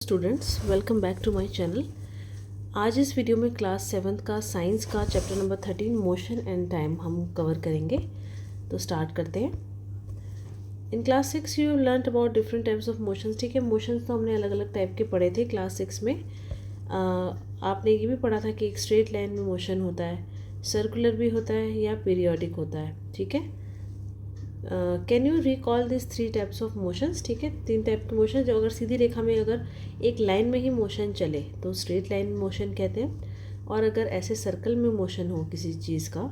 Students, welcome back to my channel. आज इस video में क्लास 7th का साइंस का chapter number 13 motion and time हम कवर करेंगे। तो स्टार्ट करते हैं। In class 6 you learn about different types of motions. ठीक है, मोशंस तो हमने अलग अलग टाइप के पढ़े थे क्लास 6 में। आपने ये भी पढ़ा था कि एक स्ट्रेट लाइन में मोशन होता है, सर्कुलर भी होता है या पीरियोडिक होता है। ठीक है, can you recall this 3 types of motions. ठीक है, 3 टाइप के मोशन जो अगर सीधी रेखा में अगर एक लाइन में ही मोशन चले तो स्ट्रेट लाइन मोशन कहते हैं, और अगर ऐसे सर्कल में मोशन हो किसी चीज़ का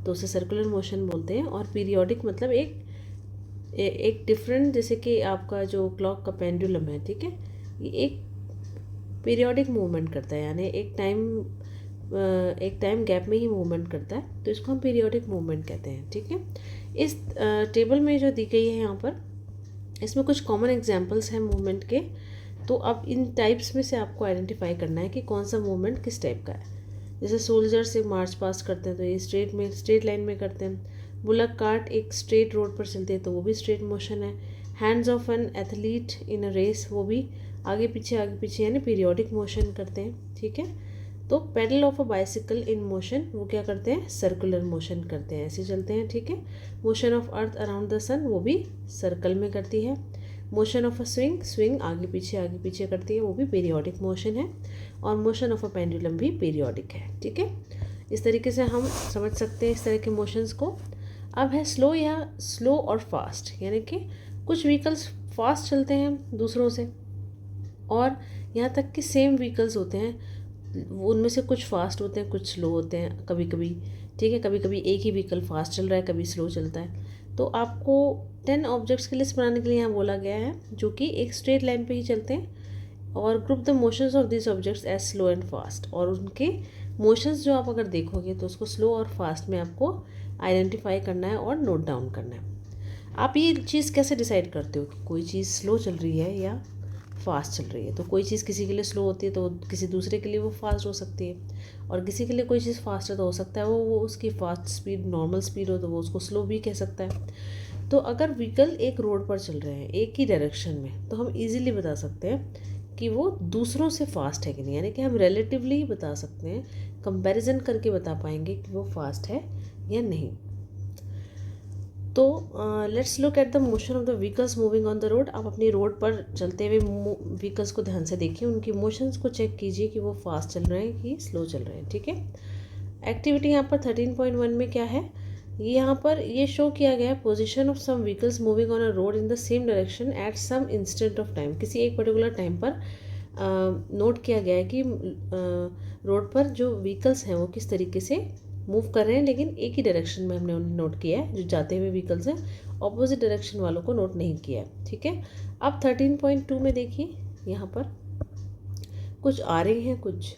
तो उसे सर्कुलर मोशन बोलते हैं। और पीरियोडिक मतलब एक डिफरेंट, जैसे कि आपका जो क्लॉक का पेंडुलम है, ठीक है, ये एक पीरियोडिक मूवमेंट करता है, यानी एक टाइम गैप में ही मूवमेंट करता है, तो इसको हम पीरियोडिक मूवमेंट कहते हैं। ठीक है, इस टेबल में जो दी गई है यहाँ पर, इसमें कुछ कॉमन एग्जांपल्स हैं मूवमेंट के। तो अब इन टाइप्स में से आपको आइडेंटिफाई करना है कि कौन सा मूवमेंट किस टाइप का है। जैसे सोल्जर से मार्च पास करते हैं तो ये स्ट्रेट लाइन में करते हैं। बुलक कार्ट एक स्ट्रेट रोड पर चलते हैं तो वो भी स्ट्रेट मोशन है। Hands of an athlete in a race, वो भी आगे पीछे यानी पीरियोडिक मोशन करते हैं। ठीक है, तो pedal of a bicycle in motion, वो क्या करते हैं, सर्कुलर मोशन करते हैं, ऐसे चलते हैं। ठीक है, motion of earth around the sun, वो भी सर्कल में करती है। मोशन ऑफ अ स्विंग आगे पीछे करती है, वो भी पीरियोडिक मोशन है। और मोशन ऑफ अ पेंडुलम भी पीरियोडिक है। ठीक है, इस तरीके से हम समझ सकते हैं इस तरह के मोशंस को। अब है स्लो और फास्ट, यानी कि कुछ व्हीकल्स फास्ट चलते हैं दूसरों से, और यहाँ तक कि सेम व्हीकल्स होते हैं, उनमें से कुछ फास्ट होते हैं कुछ स्लो होते हैं कभी कभी। ठीक है, कभी कभी एक ही व्हीकल फास्ट चल रहा है, कभी स्लो चलता है। तो आपको 10 ऑब्जेक्ट्स की लिस्ट बनाने के लिए यहाँ बोला गया है जो कि एक स्ट्रेट लाइन पे ही चलते हैं, और group the motions of this objects as slow and fast. और उनके मोशंस जो आप अगर देखोगे तो उसको स्लो और फास्ट में आपको आइडेंटिफाई करना है और नोट डाउन करना है। आप ये चीज़ कैसे डिसाइड करते हो कि कोई चीज़ स्लो चल रही है या फास्ट चल रही है। तो कोई चीज़ किसी के लिए स्लो होती है तो किसी दूसरे के लिए वो फास्ट हो सकती है, और किसी के लिए कोई चीज़ फास्ट है तो हो सकता है वो उसकी फास्ट स्पीड नॉर्मल स्पीड हो तो वो उसको स्लो भी कह सकता है। तो अगर व्हीकल एक रोड पर चल रहे हैं एक ही डायरेक्शन में, तो हम इजीली बता सकते हैं कि वो दूसरों से फास्ट है कि नहीं, यानी कि हम रिलेटिवली ही बता सकते हैं, कंपैरिजन करके बता पाएंगे कि वो फास्ट है या नहीं। तो let's look at the motion of the vehicles moving on the road. आप अपनी रोड पर चलते हुए व्हीकल्स को ध्यान से देखिए, उनकी मोशंस को चेक कीजिए कि वो फास्ट चल रहे हैं कि स्लो चल रहे हैं। ठीक है, एक्टिविटी यहाँ पर 13.1 में क्या है, ये यहाँ पर ये शो किया गया है, position of some vehicles moving on a road in the same direction at some instant of time. किसी एक पर्टिकुलर टाइम पर नोट किया गया है कि रोड पर जो व्हीकल्स हैं वो किस तरीके से मूव कर रहे हैं, लेकिन एक ही डायरेक्शन में हमने उन्हें नोट किया है। जो जाते हुए व्हीकल्स हैं ऑपोजिट डायरेक्शन वालों को नोट नहीं किया है। ठीक है, अब 13.2 में देखिए, यहाँ पर कुछ आ रहे हैं, कुछ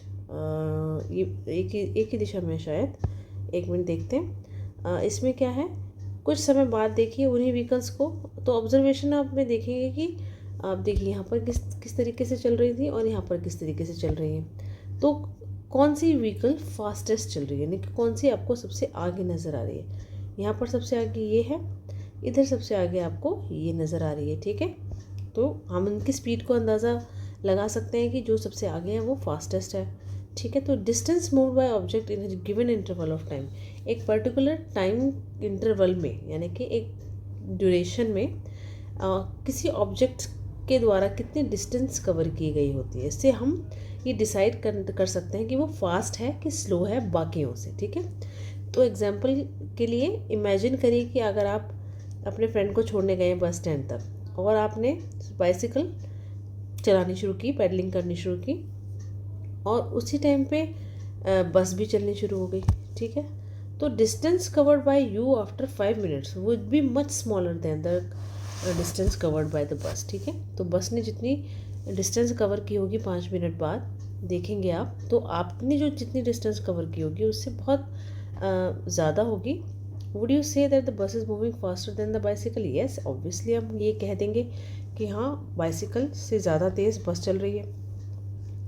ये एक ही दिशा में शायद। एक मिनट देखते हैं इसमें क्या है। कुछ समय बाद देखिए उन्हीं व्हीकल्स को, तो ऑब्जर्वेशन आप में देखेंगे कि आप देखिए यहाँ पर किस तरीके से चल रही थी और यहाँ पर किस तरीके से चल रही है। तो कौन सी व्हीकल फास्टेस्ट चल रही है, यानी कि कौन सी आपको सबसे आगे नज़र आ रही है। यहाँ पर सबसे आगे ये है, इधर सबसे आगे आपको ये नज़र आ रही है। ठीक है, तो हम उनकी स्पीड को अंदाज़ा लगा सकते हैं कि जो सबसे आगे है वो फास्टेस्ट है। ठीक है, तो distance moved by object in a given interval of time, एक पर्टिकुलर टाइम इंटरवल में, यानी कि एक ड्यूरेशन में किसी ऑब्जेक्ट के द्वारा कितनी डिस्टेंस कवर की गई होती है, इससे हम ये डिसाइड कर सकते हैं कि वो फास्ट है कि स्लो है बाकियों से। ठीक है, तो एग्जांपल के लिए इमेजिन करिए कि अगर आप अपने फ्रेंड को छोड़ने गए बस स्टैंड तक, और आपने बाइसिकल चलानी शुरू की, पेडलिंग करनी शुरू की, और उसी टाइम पे बस भी चलनी शुरू हो गई। ठीक है, तो distance covered by you after 5 minutes would be much smaller than the distance covered by the bus. ठीक है, तो बस ने जितनी डिस्टेंस कवर की होगी 5 मिनट बाद देखेंगे आप, तो आपने जो जितनी डिस्टेंस कवर की होगी उससे बहुत ज़्यादा होगी। वुड यू से that the bus is moving faster than the bicycle. Yes, obviously हम ये कह देंगे कि हाँ, बाइसिकल से ज़्यादा तेज़ बस चल रही है।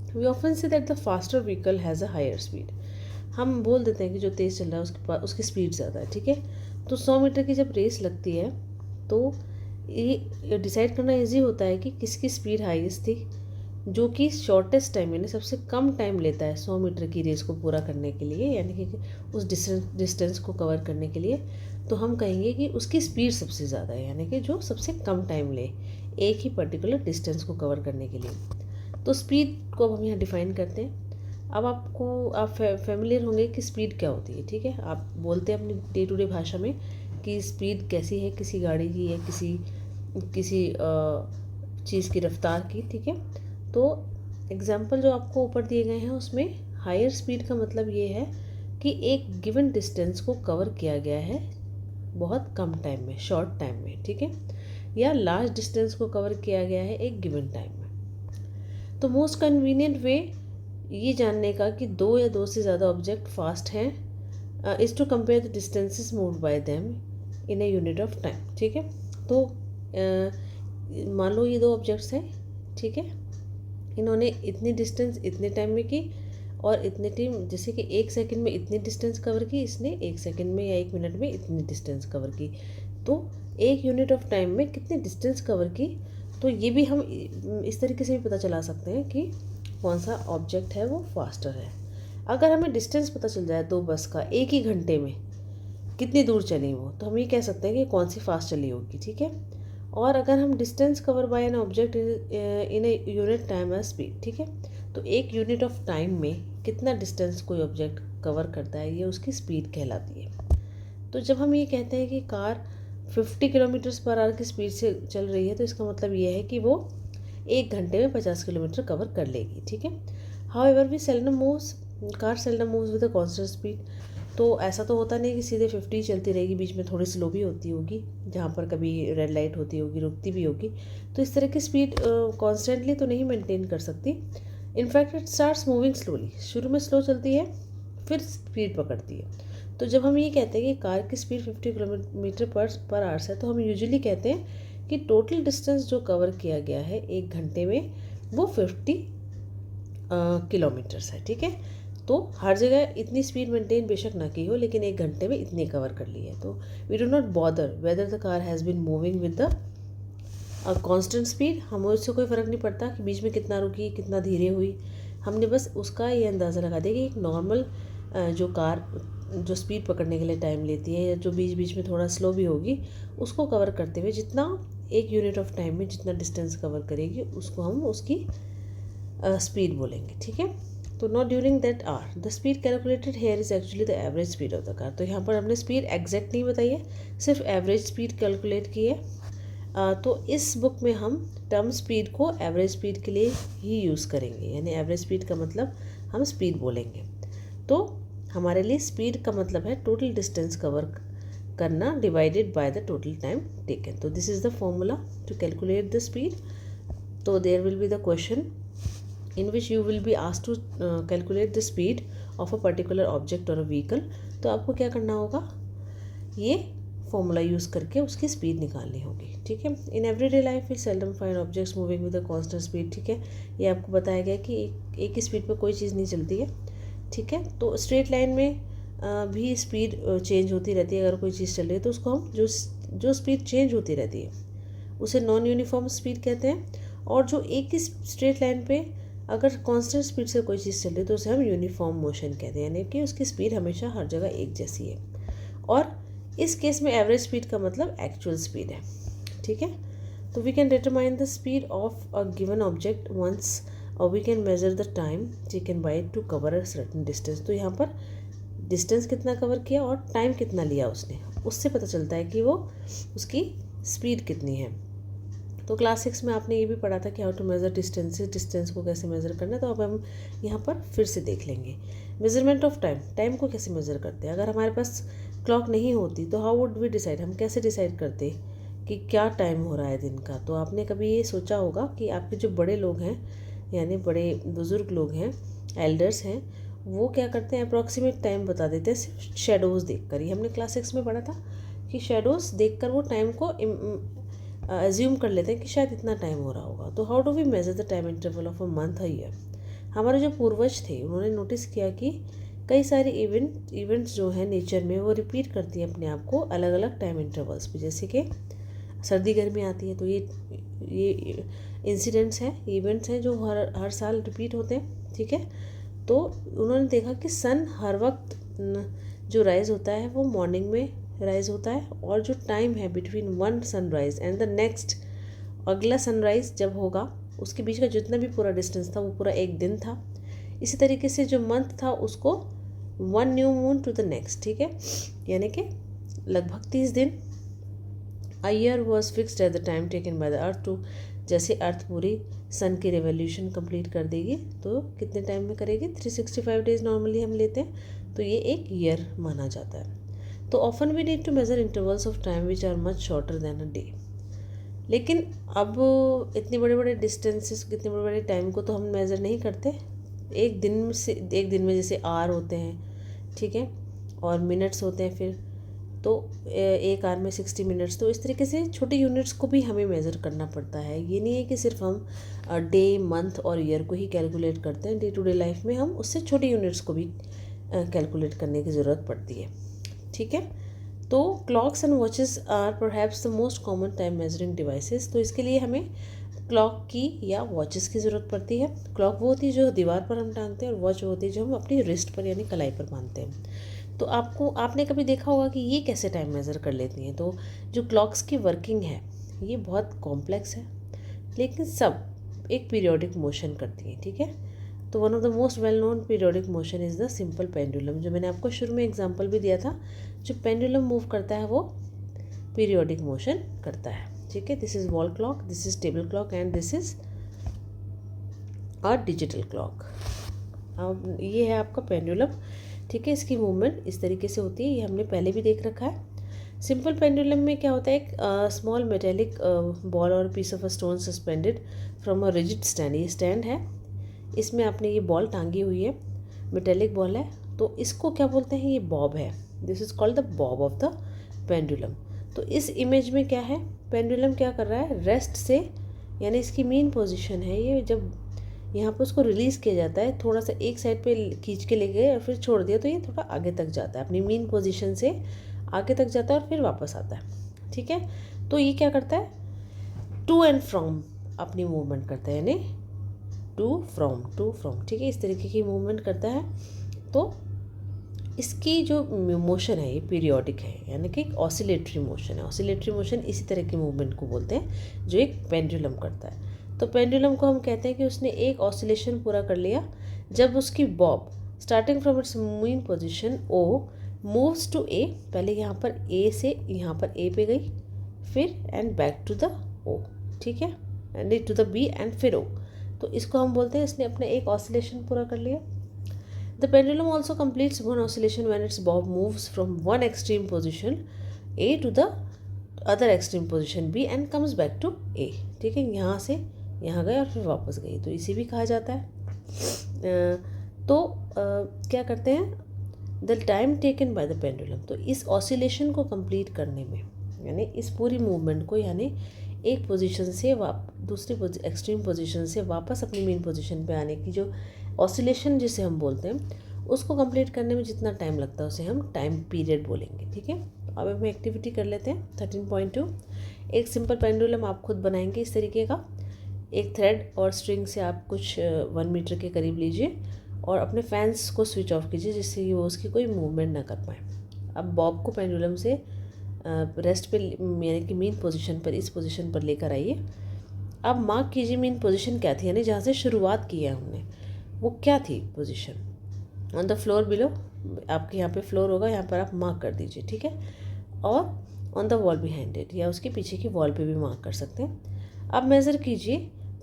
We often say that the faster vehicle has a higher speed. हम बोल देते हैं कि जो तेज़ चल रहा है उसके पास उसकी स्पीड ज़्यादा है। ठीक है, तो 100 मीटर की जब रेस लगती है तो ये डिसाइड करना इजी होता है कि किसकी स्पीड हाईएस्ट थी। जो कि शॉर्टेस्ट टाइम यानी सबसे कम टाइम लेता है 100 मीटर की रेस को पूरा करने के लिए, यानी कि उस डिस्टेंस को कवर करने के लिए, तो हम कहेंगे कि उसकी स्पीड सबसे ज़्यादा है, यानी कि जो सबसे कम टाइम ले एक ही पर्टिकुलर डिस्टेंस को कवर करने के लिए। तो स्पीड को अब हम यहाँ डिफाइन करते हैं। अब आप फैमिलियर होंगे कि स्पीड क्या होती है, ठीक है। आप बोलते हैं अपनी डे टू डे भाषा में कि स्पीड कैसी है किसी गाड़ी की या किसी चीज़ की रफ्तार की, ठीक है। तो एग्जाम्पल जो आपको ऊपर दिए गए हैं उसमें हायर स्पीड का मतलब ये है कि एक गिवन डिस्टेंस को कवर किया गया है बहुत कम टाइम में, शॉर्ट टाइम में, ठीक है, या लार्ज डिस्टेंस को कवर किया गया है एक गिवन टाइम में। तो मोस्ट कन्वीनियंट वे ये जानने का कि दो या दो से ज़्यादा ऑब्जेक्ट फास्ट हैं is to compare the distances moved by them in a unit of time, ठीक है। तो मान लो ये दो ऑब्जेक्ट्स हैं, ठीक है, इन्होंने इतनी डिस्टेंस इतने टाइम में की और इतने टाइम, जैसे कि 1 सेकंड में इतनी डिस्टेंस कवर की, इसने 1 सेकंड में या 1 मिनट में इतनी डिस्टेंस कवर की। तो एक यूनिट ऑफ टाइम में कितनी डिस्टेंस कवर की, तो ये भी हम इस तरीके से भी पता चला सकते हैं कि कौन सा ऑब्जेक्ट है वो फास्टर है। अगर हमें डिस्टेंस पता चल जाए दो बस का एक ही घंटे में कितनी दूर चली वो, तो हम ये कह सकते हैं कि कौन सी फास्ट चली होगी, ठीक है। और अगर हम distance cover by an object in a unit time as speed, ठीक है, तो एक यूनिट ऑफ टाइम में कितना डिस्टेंस कोई ऑब्जेक्ट कवर करता है ये उसकी स्पीड कहलाती है। तो जब हम ये कहते हैं कि कार 50 किलोमीटर पर आवर की स्पीड से चल रही है, तो इसका मतलब ये है कि वो 1 घंटे में 50 किलोमीटर कवर कर लेगी, ठीक है। However car seldom moves with a constant speed. तो ऐसा तो होता नहीं कि सीधे 50 चलती रहेगी, बीच में थोड़ी स्लो भी होती होगी, जहाँ पर कभी रेड लाइट होती होगी, रुकती भी होगी। तो इस तरह की स्पीड कॉन्स्टेंटली तो नहीं मेंटेन कर सकती। In fact it starts moving slowly, शुरू में स्लो चलती है फिर स्पीड पकड़ती है। तो जब हम ये कहते हैं कि कार की स्पीड 50 किलोमीटर पर आवर्स है, तो हम यूजुअली कहते हैं कि टोटल डिस्टेंस जो कवर किया गया है 1 घंटे में वो 50 किलोमीटर्स है, ठीक है। तो हर जगह इतनी स्पीड मेंटेन बेशक ना की हो, लेकिन 1 घंटे में इतनी कवर कर ली है। तो we do not bother whether the car has been moving with the constant speed. हमें उससे कोई फ़र्क नहीं पड़ता कि बीच में कितना रुकी कितना धीरे हुई, हमने बस उसका ये अंदाज़ा लगा दिया कि एक नॉर्मल जो कार जो स्पीड पकड़ने के लिए टाइम लेती है या जो बीच बीच में थोड़ा स्लो भी होगी, उसको कवर करते हुए जितना एक यूनिट ऑफ टाइम में जितना डिस्टेंस कवर करेगी उसको हम उसकी स्पीड बोलेंगे, ठीक है। तो not during that hour the speed calculated here is actually the average speed of the car. तो यहाँ पर हमने स्पीड एग्जैक्ट नहीं बताई है, सिर्फ एवरेज स्पीड कैलकुलेट की है। तो इस बुक में हम टर्म स्पीड को एवरेज स्पीड के लिए ही यूज़ करेंगे, यानी एवरेज स्पीड का मतलब हम स्पीड बोलेंगे। तो हमारे लिए स्पीड का मतलब है टोटल डिस्टेंस कवर करना divided by the total time taken. तो this is the formula to calculate the speed. तो there will be the question in which you will be asked to calculate the speed of a particular object or a vehicle। तो आपको क्या करना होगा, ये formula use करके उसकी speed निकालनी होगी, ठीक है। In everyday life we seldom find objects moving with a constant speed, ठीक है। ये आपको बताया गया कि एक ही स्पीड पर कोई चीज़ नहीं चलती है, ठीक है। तो स्ट्रेट लाइन में भी स्पीड चेंज होती रहती है। अगर कोई चीज़ चल रही है तो उसको हम जो स्पीड चेंज होती रहती है उसे नॉन यूनिफॉर्म स्पीड कहते हैं। और जो एक ही स्ट्रेट लाइन पे अगर कांस्टेंट स्पीड से कोई चीज़ चल रही है तो उसे हम यूनिफॉर्म मोशन कहते हैं, यानी कि उसकी स्पीड हमेशा हर जगह एक जैसी है। और इस केस में एवरेज स्पीड का मतलब एक्चुअल स्पीड है, ठीक है। तो we can determine the speed of a given object once और we can measure the time taken by to cover a certain distance. तो यहाँ पर डिस्टेंस कितना कवर किया और टाइम कितना लिया उसने, उससे पता चलता है कि वो उसकी स्पीड कितनी है। तो क्लास 6 में आपने ये भी पढ़ा था कि हाउ टू मेज़र डिस्टेंस को कैसे मेज़र करना है। तो अब हम यहाँ पर फिर से देख लेंगे मेज़रमेंट ऑफ टाइम को कैसे मेज़र करते हैं। अगर हमारे पास क्लॉक नहीं होती तो हाउ वुड वी डिसाइड, हम कैसे डिसाइड करते कि क्या टाइम हो रहा है दिन का। तो आपने कभी ये सोचा होगा कि आपके जो बड़े लोग हैं यानी बड़े बुज़ुर्ग लोग हैं, एल्डर्स हैं, वो क्या करते हैं, अप्रॉक्सीमेट टाइम बता देते हैं सिर्फ शेडोज़ देख कर ही। हमने क्लास 6 में पढ़ा था कि शेडोज़ देख कर वो टाइम को एज्यूम कर लेते हैं कि शायद इतना टाइम हो रहा होगा। तो how do we measure the time interval of a month, a year. हमारे जो पूर्वज थे उन्होंने नोटिस किया कि कई सारे इवेंट्स जो हैं नेचर में वो रिपीट करती हैं अपने आप को अलग अलग टाइम इंटरवल्स पे। जैसे कि सर्दी गर्मी आती है। तो ये इंसिडेंट्स हैं, इवेंट्स हैं जो हर साल रिपीट होते हैं, ठीक है। तो उन्होंने देखा कि सन हर वक्त जो राइज़ होता है वो मॉर्निंग में राइज़ होता है, और जो टाइम है between one sunrise and the next, अगला सनराइज़ जब होगा उसके बीच का जितना भी पूरा डिस्टेंस था वो पूरा एक दिन था। इसी तरीके से जो मंथ था उसको one new moon to the next, ठीक है, यानी कि लगभग 30 दिन। A year was fixed at the time taken by the earth to, जैसे अर्थ पूरी सन की रेवोल्यूशन कंप्लीट कर देगी तो कितने टाइम में करेगी, 365 डेज नॉर्मली हम लेते हैं, तो ये एक ईयर माना जाता है। तो often we need to measure intervals of time which are much shorter than a day. लेकिन अब इतने बड़े बड़े डिस्टेंसेस, इतने बड़े बड़े टाइम को तो हम मेज़र नहीं करते। एक दिन में जैसे आवर होते हैं, ठीक है, और मिनट्स होते हैं, फिर तो एक आवर में 60 मिनट्स। तो इस तरीके से छोटे यूनिट्स को भी हमें मेज़र करना पड़ता है। ये नहीं है कि सिर्फ हम डे, मंथ और ईयर को ही कैलकुलेट करते हैं। डे टू डे लाइफ में हम उससे छोटे यूनिट्स को भी कैलकुलेट करने की ज़रूरत पड़ती है, ठीक है। तो clocks and watches are perhaps the most common time measuring devices. तो इसके लिए हमें क्लॉक की या वॉचेस की ज़रूरत पड़ती है। क्लॉक वो होती है जो दीवार पर हम टांगते हैं, और वॉच वो होती है जो हम अपनी रिस्ट पर यानी कलाई पर बांधते हैं। तो आपने कभी देखा होगा कि ये कैसे टाइम मेज़र कर लेती हैं। तो जो क्लॉक्स की वर्किंग है ये बहुत कॉम्प्लेक्स है, लेकिन सब एक पीरियोडिक मोशन करती हैं, ठीक है। तो one of the most well known periodic motion is the simple pendulum, जो मैंने आपको शुरू में एग्जांपल भी दिया था। जो पेंडुलम मूव करता है वो पीरियोडिक मोशन करता है, ठीक है। This is wall clock, this is table clock and this is a digital clock. अब ये है आपका पेंडुलम, ठीक है। इसकी मूवमेंट इस तरीके से होती है, ये हमने पहले भी देख रखा है। सिंपल पेंडुलम में क्या होता है, एक स्मॉल मेटेलिक बॉल और piece of a stone suspended from a rigid stand. ये स्टैंड है, इसमें आपने ये बॉल टांगी हुई है, मेटेलिक बॉल है, तो इसको क्या बोलते हैं, ये बॉब है। This is called the Bob of the pendulum. तो इस इमेज में क्या है, पेंडुलम क्या कर रहा है, रेस्ट से, यानी इसकी मेन पोजीशन है ये, जब यहाँ पर उसको रिलीज़ किया जाता है, थोड़ा सा एक साइड पे खींच के ले गए और फिर छोड़ दिया, तो ये थोड़ा आगे तक जाता है, अपनी मेन पोजीशन से आगे तक जाता है और फिर वापस आता है, ठीक है। तो ये क्या करता है, टू एंड फ्रॉम अपनी मूवमेंट करता है, यानी टू फ्रॉम, ठीक है, इस तरीके की मूवमेंट करता है। तो इसकी जो मोशन है ये पीरियोडिक है, यानी कि एक ऑसिलेटरी मोशन है। ऑसिलेटरी मोशन इसी तरह की मूवमेंट को बोलते हैं जो एक पेंडुलम करता है। तो पेंडुलम को हम कहते हैं कि उसने एक ऑसिलेशन पूरा कर लिया जब उसकी bob starting from its mean position O moves to A, पहले यहाँ पर ए से यहाँ पर ए पे गई, फिर and back to the O, ठीक है, and to the B and फिर ओ। तो इसको हम बोलते हैं इसने अपना एक ऑसिलेशन पूरा कर लिया। The pendulum also completes one oscillation when its bob moves from one extreme position A to the other extreme position B and comes back to A, ठीक है, यहाँ से यहाँ गए और फिर वापस गई, तो इसे भी कहा जाता है। क्या करते हैं, the time taken by the pendulum. तो इस ऑसिलेशन को कंप्लीट करने में, यानी इस पूरी मूवमेंट को, यानी एक पोजीशन से दूसरी एक्सट्रीम पोजीशन से वापस अपनी मेन पोजीशन पे आने की जो ऑसिलेशन जिसे हम बोलते हैं, उसको कंप्लीट करने में जितना टाइम लगता है उसे हम टाइम पीरियड बोलेंगे, ठीक है। अब हम एक्टिविटी कर लेते हैं 13.2। एक सिंपल पेंडुलम आप खुद बनाएंगे इस तरीके का। एक थ्रेड और स्ट्रिंग से आप कुछ 1 मीटर के करीब लीजिए और अपने फैंस को स्विच ऑफ कीजिए जिससे वो उसकी कोई मूवमेंट ना कर पाए। अब बॉब को पेंडुलम से रेस्ट पे, यानी कि मेन पोजीशन पर, इस पोजीशन पर लेकर आइए। अब मार्क कीजिए मेन पोजीशन क्या थी, यानी जहाँ से शुरुआत की है हमने वो क्या थी position. On the floor below, आपके यहाँ पे फ्लोर होगा, यहाँ पर आप मार्क कर दीजिए, ठीक है। और on the wall behind it, या उसके पीछे की वॉल पे भी मार्क कर सकते हैं। अब मेज़र कीजिए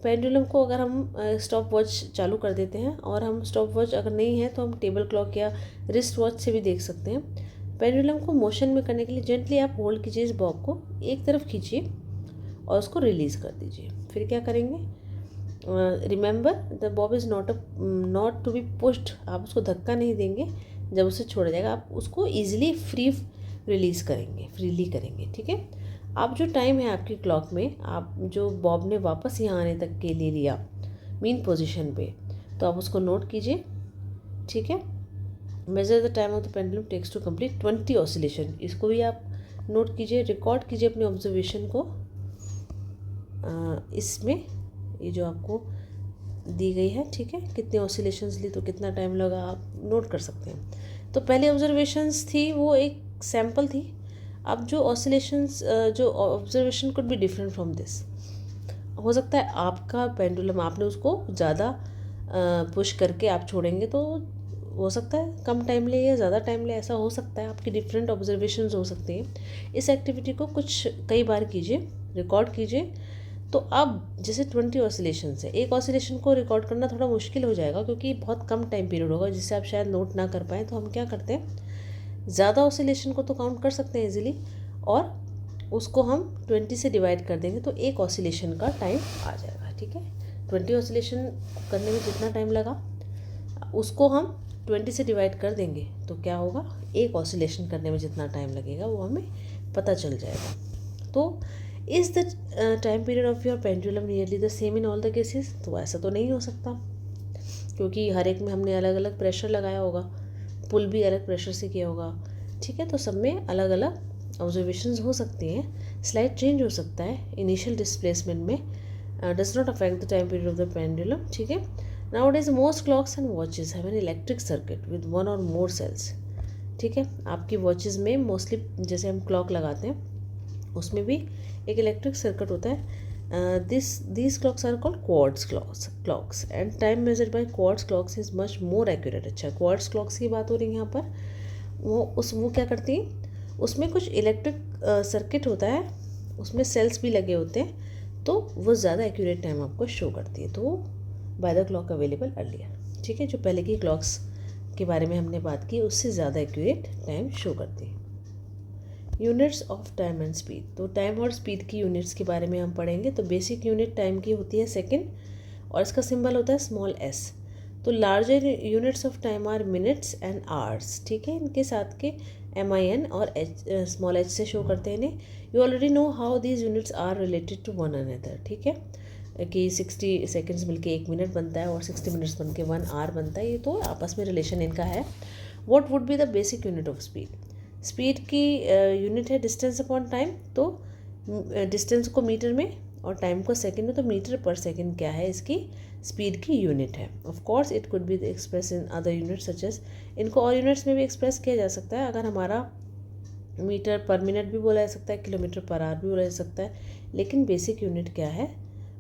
पेंडुलम को। अगर हम स्टॉप वॉच चालू कर देते हैं, और हम स्टॉप वॉच अगर नहीं है तो हम टेबल क्लॉक या रिस्ट वॉच से भी देख सकते हैं। पेंडुलम को मोशन में करने के लिए जेंटली आप होल्ड कीजिए इस बॉब को, एक तरफ खींचिए और उसको रिलीज़ कर दीजिए। फिर क्या करेंगे, remember the bob is not to be pushed. आप उसको धक्का नहीं देंगे, जब उसे छोड़ा जाएगा आप उसको ईजिली फ्रीली करेंगे, ठीक है। अब जो टाइम है आपकी क्लॉक में, आप जो बॉब ने वापस यहाँ आने तक के लिए लिया मेन पोजीशन पे, तो आप उसको नोट कीजिए, ठीक है। Measure the time of the pendulum takes to complete 20 oscillation, इसको भी आप नोट कीजिए, रिकॉर्ड कीजिए अपने ऑब्जर्वेशन को, इसमें ये जो आपको दी गई है, ठीक है, कितने ऑसिलेशंस ली तो कितना टाइम लगा, आप नोट कर सकते हैं। तो पहले ऑब्जर्वेशंस थी वो एक सैम्पल थी। अब जो ऑसिलेशंस, जो observation could be different from this. हो सकता है आपका पेंडुलम, आपने उसको ज़्यादा पुश करके आप छोड़ेंगे तो हो सकता है कम टाइम ले या ज़्यादा टाइम ले, ऐसा हो सकता है। आपकी डिफरेंट ऑब्जर्वेशंस हो सकती हैं। इस एक्टिविटी को कुछ कई बार कीजिए, रिकॉर्ड कीजिए। तो अब जैसे 20 ऑसिलेशंस है, एक ऑसिलेशन को रिकॉर्ड करना थोड़ा मुश्किल हो जाएगा क्योंकि बहुत कम टाइम पीरियड होगा जिससे आप शायद नोट ना कर पाएँ। तो हम क्या करते हैं, ज़्यादा ऑसिलेशन को तो काउंट कर सकते हैं इजीली, और उसको हम 20 से डिवाइड कर देंगे तो एक ऑसिलेशन का टाइम आ जाएगा, ठीक है। 20 ऑसिलेशन करने में जितना टाइम लगा उसको हम 20 से डिवाइड कर देंगे तो क्या होगा, एक ऑसिलेशन करने में जितना टाइम लगेगा वो हमें पता चल जाएगा। तो is the time period of your pendulum nearly the same in all the cases? तो ऐसा तो नहीं हो सकता क्योंकि हर एक में हमने अलग अलग प्रेशर लगाया होगा, पुल भी अलग प्रेशर से किया होगा, ठीक है। तो सब में अलग अलग ऑब्जर्वेशंस हो सकती हैं, स्लाइड चेंज हो सकता है इनिशियल डिस्प्लेसमेंट में, does not affect the time period of the pendulum, ठीक है। Nowadays most clocks and watches have an electric circuit with one or more cells, ठीक है। आपकी वॉचेस में मोस्टली जैसे हम क्लॉक लगाते हैं उसमें भी एक इलेक्ट्रिक सर्किट होता है। these clocks are called quartz clocks and time measured by quartz clocks is much more accurate। अच्छा, quartz clocks की बात हो रही है यहाँ पर। वो क्या करती है, उसमें कुछ इलेक्ट्रिक सर्किट होता है, उसमें सेल्स भी लगे होते हैं, तो वो ज़्यादा एक्यूरेट टाइम आपको शो करती है। तो by the clock available earlier, ठीक है। जो पहले की क्लॉक्स के बारे में हमने बात की उससे ज़्यादा एक्यूरेट टाइम शो करती है। Units of time and speed, तो टाइम और स्पीड की यूनिट्स के बारे में हम पढ़ेंगे। तो बेसिक यूनिट टाइम की होती है सेकेंड और इसका सिंबल होता है स्मॉल एस। तो larger units of time are minutes and hours, ठीक है। इनके साथ के MIN और स्मॉल h से शो करते हैं इन्हें। You already know how these units are related to one another, ठीक है, कि 60 सेकेंड्स मिलके 1 मिनट बनता है और 60 मिनट्स बनके 1 आवर बनता है। ये तो आपस में रिलेशन इनका है। What would be the basic unit of speed? Speed की यूनिट है डिस्टेंस अपॉन टाइम। तो डिस्टेंस को मीटर में और टाइम को सेकंड में, तो मीटर पर सेकंड क्या है, इसकी स्पीड की यूनिट है। Of course it could be express in other units such as, इनको और यूनिट्स में भी एक्सप्रेस किया जा सकता है। अगर हमारा मीटर पर मिनट भी बोला जा सकता है, किलोमीटर पर आवर भी बोला जा सकता है, लेकिन बेसिक यूनिट क्या है,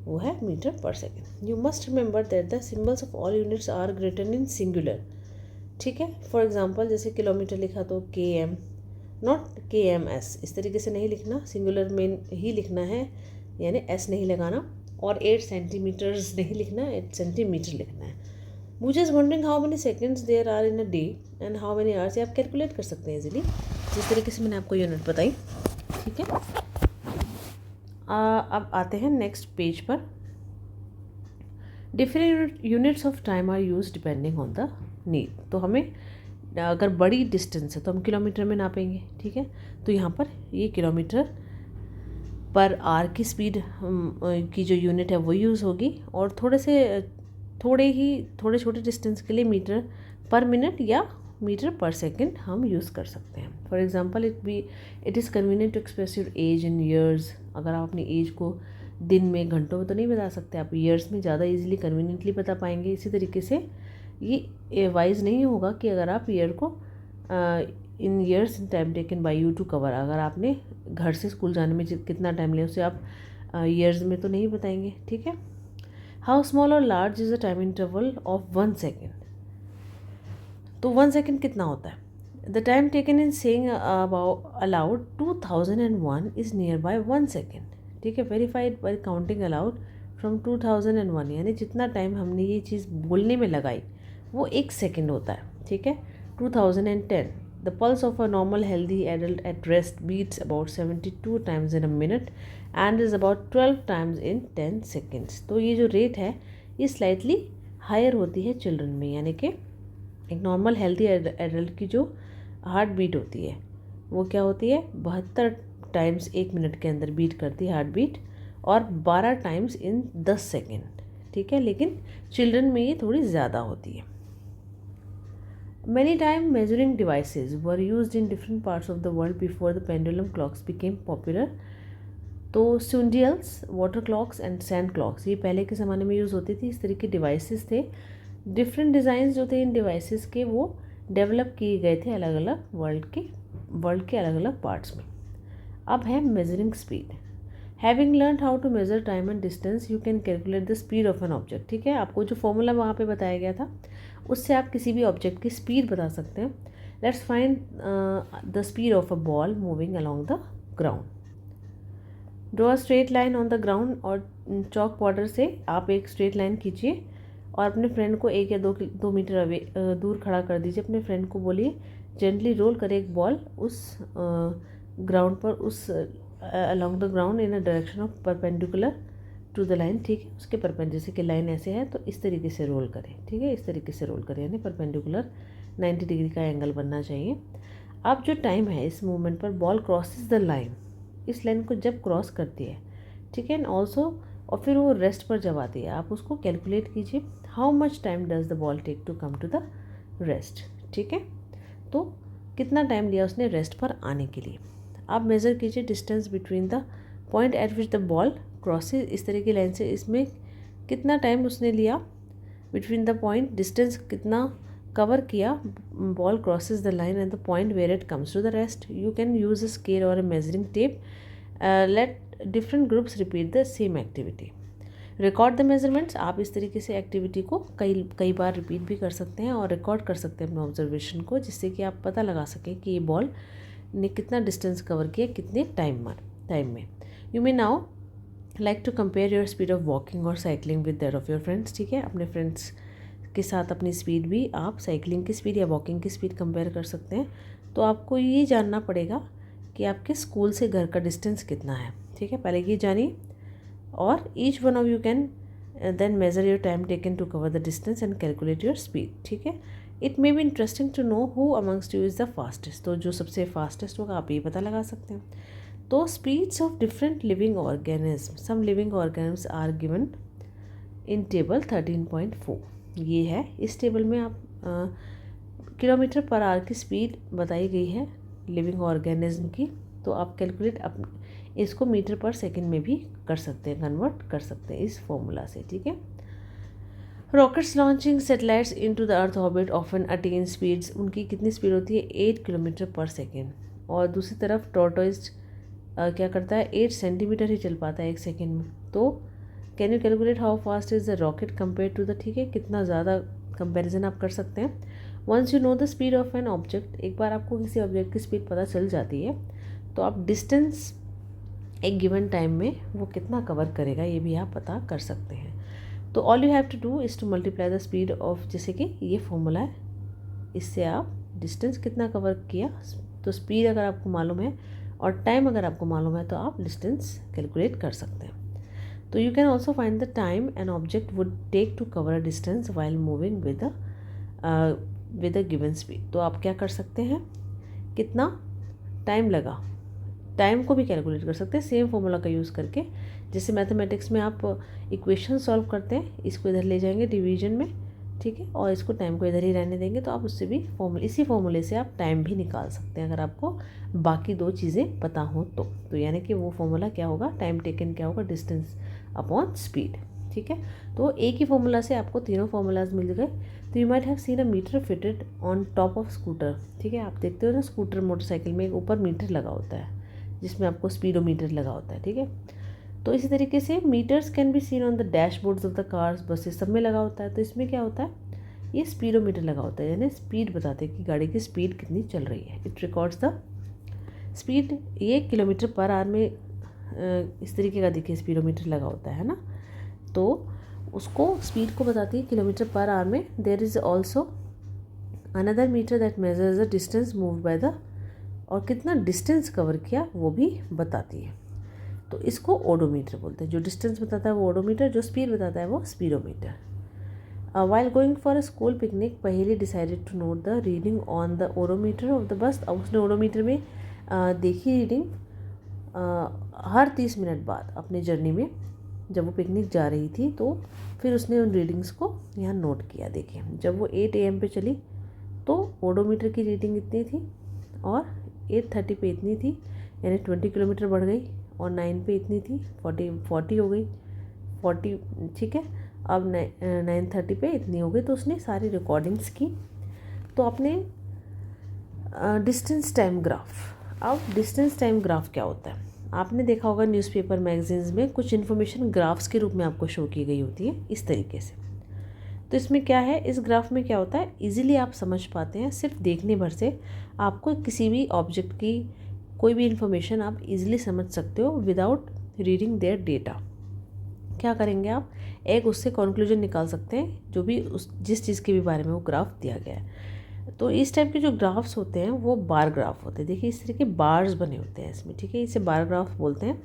वो है मीटर पर second. You must remember that the symbols of all units are written in singular, ठीक है। फॉर एग्जांपल जैसे किलोमीटर लिखा तो KM, नॉट KMS, इस तरीके से नहीं लिखना, सिंगुलर में ही लिखना है, यानी S नहीं लगाना। और 8 सेंटीमीटर्स नहीं लिखना, 8 सेंटीमीटर लिखना है। मुझे is wondering how many seconds there are in a day and how many hours, ये आप कैलकुलेट कर सकते हैं इजीली, जिस तरीके से मैंने आपको यूनिट बताई, ठीक है। अब आते हैं नेक्स्ट पेज पर। Different units of time are use depending on the need. तो हमें अगर बड़ी डिस्टेंस है तो हम किलोमीटर में नापेंगे, ठीक है। तो यहाँ पर ये किलोमीटर पर आवर की स्पीड की जो यूनिट है वो यूज़ होगी, और थोड़े छोटे डिस्टेंस के लिए मीटर पर मिनट या मीटर पर सेकेंड हम यूज़ कर सकते हैं। For example it is convenient to express your age in years. अगर आप अपनी एज को दिन में घंटों में तो नहीं बता सकते, आप ईयर्स में ज़्यादा इजीली कन्वीनियंटली बता पाएंगे। इसी तरीके से ये वाइज नहीं होगा कि अगर आप ईयर को in years in time taken by you to cover, अगर आपने घर से स्कूल जाने में कितना टाइम लिया उसे आप ईयर्स में तो नहीं बताएंगे, ठीक है। हाउ स्मॉल और large is the time interval of 1 second? तो 1 सेकेंड कितना होता है? The time taken in saying allowed 2001 is near by 1 second, ठीक है। Verified bye counting allowed from 2001, यानी जितना टाइम हमने ये चीज़ बोलने में लगाई वो 1 सेकेंड होता है, ठीक है। 2010, the pulse of a normal healthy adult at rest beats about 72 times in a minute and is about 12 times in 10 seconds. तो ये जो रेट है ये स्लाइटली हायर होती है चिल्ड्रन में, यानी कि एक नॉर्मल हेल्दी एडल्ट की जो हार्ट बीट होती है वो क्या होती है, 72 टाइम्स 1 मिनट के अंदर बीट करती है हार्ट बीट, और 12 टाइम्स इन 10 सेकेंड, ठीक है। लेकिन चिल्ड्रन में ये थोड़ी ज़्यादा होती है। Many time measuring devices were used in different parts of the world before the pendulum clocks became popular. तो sundials, water clocks and sand clocks, ये पहले के ज़माने में यूज़ होती थी। इस तरह के डिवाइसेस थे। डिफरेंट डिज़ाइन जो थे इन डिवाइसेस के वो डेवलप किए गए थे अलग अलग वर्ल्ड के अलग अलग पार्ट्स में। अब है measuring speed. Having learn how to measure time and distance you can calculate the speed of an object. ठीक है, आपको जो फॉर्मूला वहाँ पे बताया गया था उससे आप किसी भी ऑब्जेक्ट की स्पीड बता सकते हैं। Let's find the speed of a ball moving along the ground. Draw a straight line on the ground, और चॉक पाउडर से आप एक स्ट्रेट लाइन खींचिए और अपने फ्रेंड को 1 या 2 मीटर अवे दूर खड़ा कर दीजिए। अपने फ्रेंड को बोलिए जेंटली रोल करे एक बॉल उस ग्राउंड पर, उस along the ground in a direction of perpendicular to the line. ठीक है, उसके परपेंडिकुलर, जैसे कि लाइन ऐसे है तो इस तरीके से रोल करें। ठीक है, इस तरीके से रोल करें, यानी परपेंडिकुलर 90 डिग्री का एंगल बनना चाहिए। अब जो टाइम है इस मूवमेंट पर, बॉल क्रॉसेस द लाइन, इस लाइन को जब क्रॉस करती है, ठीक है, एंड ऑल्सो, और फिर वो रेस्ट पर जब आती है, आप उसको कैलकुलेट कीजिए। How much time does the ball take to come to the rest. ठीक है, तो कितना टाइम लिया उसने रेस्ट पर आने के लिए। आप मेज़र कीजिए distance between the point eight which the ball crosses, इस तरह की लाइन से इसमें कितना टाइम उसने लिया बिटवीन द पॉइंट, डिस्टेंस कितना कवर किया, ball crosses the line and the point where it comes to the rest. You can use a scale और a measuring tape. Let different groups repeat the same activity. Record the measurements, आप इस तरीके से activity को कई बार repeat भी कर सकते हैं और रिकॉर्ड कर सकते हैं अपने ऑब्जर्वेशन को, जिससे कि आप पता लगा सकें कि ये बॉल ने कितना डिस्टेंस कवर किया कितने टाइम में। You may now like to compare your speed of walking और cycling with that of your friends. ठीक है, अपने फ्रेंड्स के साथ अपनी स्पीड भी आप साइकिलिंग की स्पीड या वॉकिंग की स्पीड कंपेयर कर सकते हैं। तो आपको ये जानना पड़ेगा कि आपके स्कूल से घर का डिस्टेंस कितना है। ठीक है, पहले ये जानिए, और each one of you can then measure your time taken to cover the distance and calculate your speed. ठीक है, it may be interesting to know who amongst you is the fastest, तो जो सबसे फास्टेस्ट होगा आप ये पता लगा सकते हैं। तो speeds of different living organism, some living organism are given in table 13.4। ये है, इस टेबल में आप किलोमीटर पर आवर की स्पीड बताई गई है लिविंग ऑर्गेनिज्म की। तो आप कैलकुलेट इसको मीटर पर सेकंड में भी कर सकते हैं, कन्वर्ट कर सकते हैं इस फॉर्मूला से। ठीक है, rockets launching satellites into the earth orbit often attain speeds, उनकी कितनी स्पीड होती है 8 किलोमीटर पर सेकेंड। और दूसरी तरफ टॉर्टोइज क्या करता है 8 सेंटीमीटर ही चल पाता है 1 सेकेंड में। तो can you calculate how fast is the rocket compare to the, ठीक है, कितना ज़्यादा कंपेरिजन आप कर सकते हैं। Once you know the speed of an object, एक बार आपको किसी ऑब्जेक्ट की स्पीड पता चल जाती है तो आप डिस्टेंस एक गिवन टाइम में वो कितना कवर करेगा ये भी आप पता कर सकते हैं। तो all you have to do is to multiply the speed of, जैसे कि ये फॉर्मूला है, इससे आप डिस्टेंस कितना कवर किया, तो स्पीड अगर आपको मालूम है और टाइम अगर आपको मालूम है तो आप डिस्टेंस कैलकुलेट कर सकते हैं। तो you can also find the time an object would take to cover a distance while moving with a given speed. तो आप क्या कर सकते हैं, कितना टाइम लगा, टाइम को भी कैलकुलेट कर सकते हैं सेम फॉर्मूला का यूज़ करके। जैसे मैथमेटिक्स में आप इक्वेशन सॉल्व करते हैं, इसको इधर ले जाएंगे डिवीजन में, ठीक है, और इसको टाइम को इधर ही रहने देंगे, तो आप उससे भी इसी फॉर्मूले से आप टाइम भी निकाल सकते हैं अगर आपको बाकी दो चीज़ें पता हो तो यानी कि वो फॉर्मूला क्या होगा, टाइम टेकन क्या होगा, डिस्टेंस अपॉन स्पीड। ठीक है, तो एक ही फॉर्मूला से आपको तीनों फार्मूलाज मिल गए। तो you might have seen a meter fitted on top of scooter. ठीक है, आप देखते हो ना स्कूटर मोटरसाइकिल में एक ऊपर मीटर लगा होता है जिसमें आपको स्पीडोमीटर लगा होता है। ठीक है, तो इसी तरीके से meters can be seen on the dashboards of the cars, buses, सब में लगा होता है। तो इसमें क्या होता है, ये स्पीडोमीटर लगा होता है, यानी स्पीड बताते हैं कि गाड़ी की स्पीड कितनी चल रही है। इट रिकॉर्ड्स द स्पीड, ये किलोमीटर पर आवर में इस तरीके का देखिए स्पीडोमीटर लगा होता है ना, तो उसको स्पीड को बताती है किलोमीटर पर आवर में। There is also another meter that measures the distance move by the, और कितना डिस्टेंस कवर किया वो भी बताती है। तो इसको ओडोमीटर बोलते हैं, जो डिस्टेंस बताता है वो ओडोमीटर, जो स्पीड बताता है वो speedometer. While going for a school picnic, पहले decided to note the reading on the odometer of the bus. अब उसने ओडोमीटर में देखी रीडिंग हर 30 मिनट बाद अपनी जर्नी में, जब वो पिकनिक जा रही थी तो फिर उसने उन रीडिंग्स को यहाँ नोट किया। देखिए जब वो 8 AM पे चली तो ओडोमीटर की रीडिंग इतनी थी और 8:30 पे इतनी थी, यानी 20 किलोमीटर बढ़ गई। और 9 पे इतनी थी, 40 हो गई, 40 ठीक है। अब 9:30 पे इतनी हो गई। तो उसने सारी रिकॉर्डिंग्स की। तो अपने डिस्टेंस टाइम ग्राफ। अब डिस्टेंस टाइम ग्राफ क्या होता है? आपने देखा होगा न्यूज़पेपर मैगजीन्स में कुछ इन्फॉर्मेशन ग्राफ्स के रूप में आपको शो की गई होती है इस तरीके से। तो इसमें क्या है, इस ग्राफ में क्या होता है, इजीली आप समझ पाते हैं। सिर्फ देखने भर से आपको किसी भी ऑब्जेक्ट की कोई भी इन्फॉर्मेशन आप इजीली समझ सकते हो विदाउट रीडिंग देयर डेटा। क्या करेंगे आप, एक उससे कंक्लूजन निकाल सकते हैं जो भी जिस चीज़ के भी बारे में वो ग्राफ दिया गया है। तो इस टाइप के जो ग्राफ्स होते हैं वो बार ग्राफ होते हैं। देखिए इस तरह के बार्स बने होते हैं इसमें, ठीक है, इसे बार ग्राफ बोलते हैं।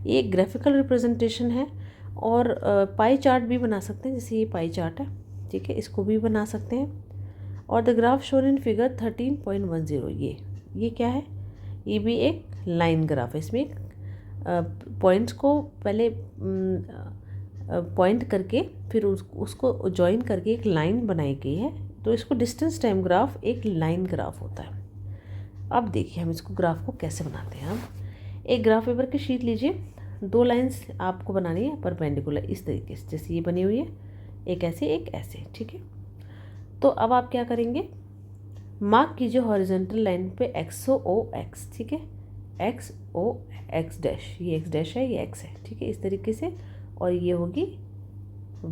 ये एक ग्राफिकल रिप्रेजेंटेशन है। और पाई चार्ट भी बना सकते हैं, जैसे ये पाई चार्ट है, ठीक है, इसको भी बना सकते हैं। और the graph shown in figure 13.10, ये क्या है, ये भी एक लाइन ग्राफ है। इसमें पॉइंट्स को पहले पॉइंट करके फिर उसको ज्वाइन करके एक लाइन बनाई गई है। तो इसको डिस्टेंस टाइम ग्राफ एक लाइन ग्राफ होता है। अब देखिए हम इसको ग्राफ को कैसे बनाते हैं। हम एक ग्राफ पेपर की शीट लीजिए, 2 लाइंस आपको बनानी है परपेंडिकुलर इस तरीके से, जैसे ये बनी हुई है, एक ऐसे एक ऐसे, ठीक है। तो अब आप क्या करेंगे, मार्क कीजिए हॉरिजॉन्टल लाइन पे XOX, ठीक है, XOX डैश, ये X डैश है, ये X है, ठीक है, इस तरीके से। और ये होगी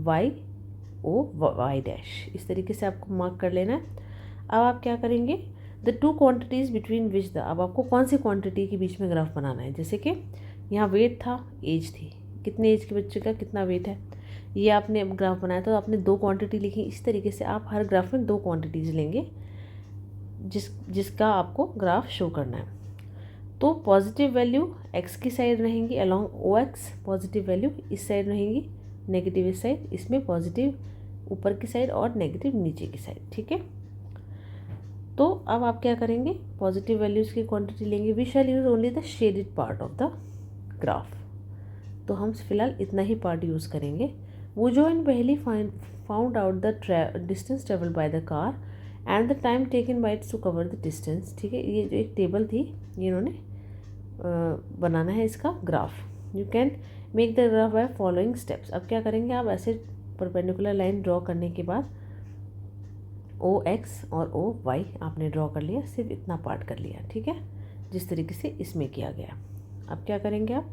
YOY डैश, इस तरीके से आपको मार्क कर लेना है। अब आप क्या करेंगे, the 2 quantities between which the, अब आपको कौन सी क्वांटिटी के बीच में ग्राफ बनाना है। जैसे कि यहाँ वेट था, एज थी, कितने एज के बच्चे का कितना वेट है, ये आपने ग्राफ बनाया तो आपने 2 क्वांटिटी लिखी। इस तरीके से आप हर ग्राफ में 2 क्वांटिटीज़ लेंगे जिसका आपको ग्राफ शो करना है। तो पॉजिटिव वैल्यू x की साइड रहेंगी अलॉन्ग OX, पॉजिटिव वैल्यू इस साइड रहेंगी, नेगेटिव इस साइड, इसमें पॉजिटिव ऊपर की साइड और नेगेटिव नीचे की साइड, ठीक है। तो अब आप क्या करेंगे, पॉजिटिव वैल्यूज़ की क्वांटिटी लेंगे। We shall use only the shaded part of the graph. तो हम फिलहाल इतना ही पार्ट यूज़ करेंगे। वो जो इन पहली found out the distance travel by the car and the time taken by to cover the distance, ठीक है। ये जो एक टेबल थी, ये इन्होंने बनाना है इसका graph. You can make the graph by following steps. अब क्या करेंगे आप, ऐसे परपेंडिकुलर लाइन ड्रॉ करने के बाद OX और OY आपने ड्रॉ कर लिया, सिर्फ इतना पार्ट कर लिया, ठीक है, जिस तरीके से इसमें किया गया। अब क्या करेंगे आप,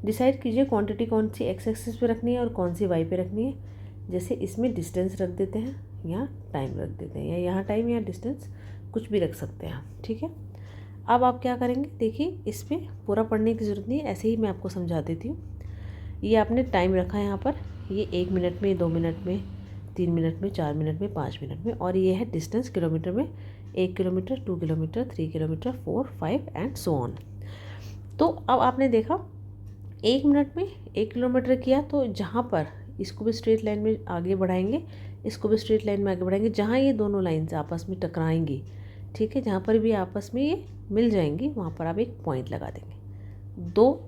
डिसाइड कीजिए क्वांटिटी कौन सी x एक्सिस पे रखनी है और कौन सी y पे रखनी है। जैसे इसमें डिस्टेंस रख देते हैं, यहाँ टाइम रख देते हैं, या यहाँ टाइम या डिस्टेंस कुछ भी रख सकते हैं, ठीक है। अब आप क्या करेंगे, देखिए इस पर पूरा पढ़ने की ज़रूरत नहीं है, ऐसे ही मैं आपको समझा देती हूँ। ये आपने टाइम रखा है यहाँ पर, ये 1 मिनट में, 2 मिनट में, 3 मिनट में, 4 मिनट में, 5 मिनट में। और ये है डिस्टेंस किलोमीटर में, 1 kilometre, 2 kilometre, 3 kilometre, 4, 5 and so on. तो अब आपने देखा 1 मिनट में 1 किलोमीटर किया, तो जहाँ पर इसको भी स्ट्रेट लाइन में आगे बढ़ाएंगे, इसको भी स्ट्रेट लाइन में आगे बढ़ाएंगे, जहाँ ये दोनों लाइन्स आपस में टकराएंगी, ठीक है, जहाँ पर भी आपस में ये मिल जाएंगी वहाँ पर आप एक पॉइंट लगा देंगे। 2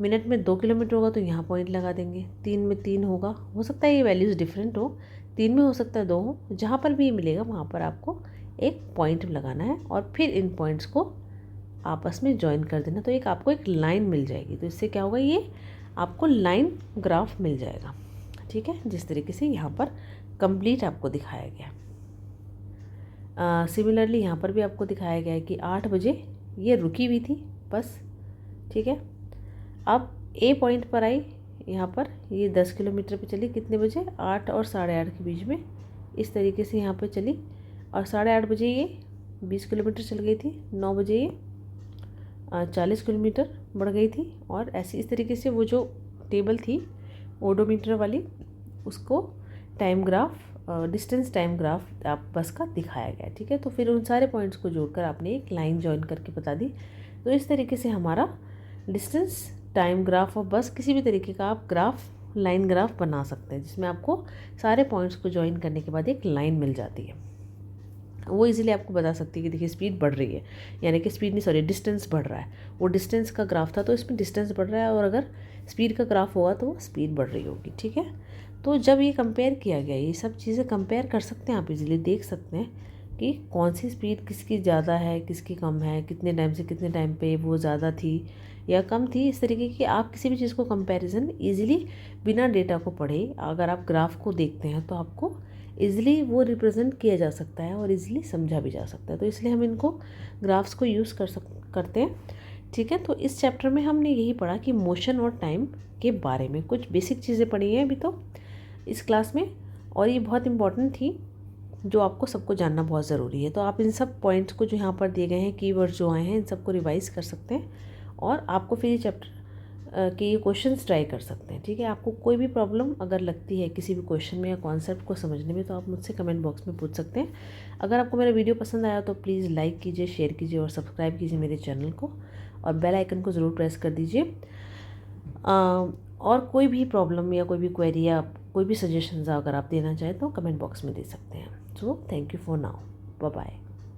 मिनट में 2 किलोमीटर होगा तो यहाँ पॉइंट लगा देंगे। 3 में 3 होगा, हो सकता है ये वैल्यूज़ डिफरेंट हो, 3 में हो सकता है 2 हो, जहाँ पर भी ये मिलेगा वहाँ पर आपको एक पॉइंट लगाना है और फिर इन पॉइंट्स को आपस में ज्वाइन कर देना। तो एक आपको एक लाइन मिल जाएगी। तो इससे क्या होगा, ये आपको लाइन ग्राफ मिल जाएगा, ठीक है, जिस तरीके से यहाँ पर कंप्लीट आपको दिखाया गया। सिमिलरली यहाँ पर भी आपको दिखाया गया है कि 8 बजे ये रुकी हुई थी बस, ठीक है। अब A पॉइंट पर आई, यहाँ पर ये 10 किलोमीटर पे चली, कितने बजे, 8 और 8:30 के बीच में, इस तरीके से यहाँ पे चली। और 8:30 बजे ये 20 किलोमीटर चल गई थी, 9 बजे ये 40 किलोमीटर बढ़ गई थी। और ऐसी इस तरीके से वो जो टेबल थी ओडोमीटर वाली, उसको time graph, distance time graph आप बस का दिखाया गया, ठीक है। तो फिर उन सारे पॉइंट्स को जोड़कर आपने एक लाइन ज्वाइन करके बता दी। तो इस तरीके से हमारा डिस्टेंस टाइम ग्राफ और बस किसी भी तरीके का आप ग्राफ, लाइन ग्राफ बना सकते हैं, जिसमें आपको सारे पॉइंट्स को ज्वाइन करने के बाद एक लाइन मिल जाती है। वो इजीली आपको बता सकती है कि देखिए स्पीड बढ़ रही है, यानी कि स्पीड नहीं, सॉरी, डिस्टेंस बढ़ रहा है। वो डिस्टेंस का ग्राफ था तो इसमें डिस्टेंस बढ़ रहा है, और अगर स्पीड का ग्राफ होगा तो वो स्पीड बढ़ रही होगी, ठीक है। तो जब ये कंपेयर किया गया, ये सब चीज़ें कंपेयर कर सकते हैं आप, इजीली देख सकते हैं कि कौन सी स्पीड किसकी ज़्यादा है किसकी कम है, कितने टाइम से कितने टाइम पे वो ज़्यादा थी या कम थी। इस तरीके की आप किसी भी चीज़ को कंपैरिजन इजीली बिना डेटा को पढ़े अगर आप ग्राफ को देखते हैं तो आपको इजीली वो रिप्रेजेंट किया जा सकता है और इजीली समझा भी जा सकता है। तो इसलिए हम इनको ग्राफ्स को यूज़ करते हैं। ठीक है, तो इस चैप्टर में हमने यही पढ़ा कि मोशन और टाइम के बारे में कुछ बेसिक चीज़ें पढ़ी हैं अभी तो इस क्लास में, और ये बहुत इंपॉर्टेंट थी जो आपको सबको जानना बहुत ज़रूरी है। तो आप इन सब पॉइंट्स को जो यहाँ पर दिए गए हैं कीवर्ड्स जो आए हैं इन सबको रिवाइज कर सकते हैं और आपको फिर ये चैप्टर के ये क्वेश्चंस ट्राई कर सकते हैं। ठीक है, आपको कोई भी प्रॉब्लम अगर लगती है किसी भी क्वेश्चन में या कॉन्सेप्ट को समझने में तो आप मुझसे कमेंट बॉक्स में पूछ सकते हैं। अगर आपको मेरा वीडियो पसंद आया तो प्लीज़ लाइक कीजिए, शेयर कीजिए और सब्सक्राइब कीजिए मेरे चैनल को, और बेल आइकन को ज़रूर प्रेस कर दीजिए। और कोई भी प्रॉब्लम या कोई भी क्वेरी या कोई भी सजेशंस अगर आप देना चाहें तो कमेंट बॉक्स में दे सकते हैं। So thank you for now, bye bye.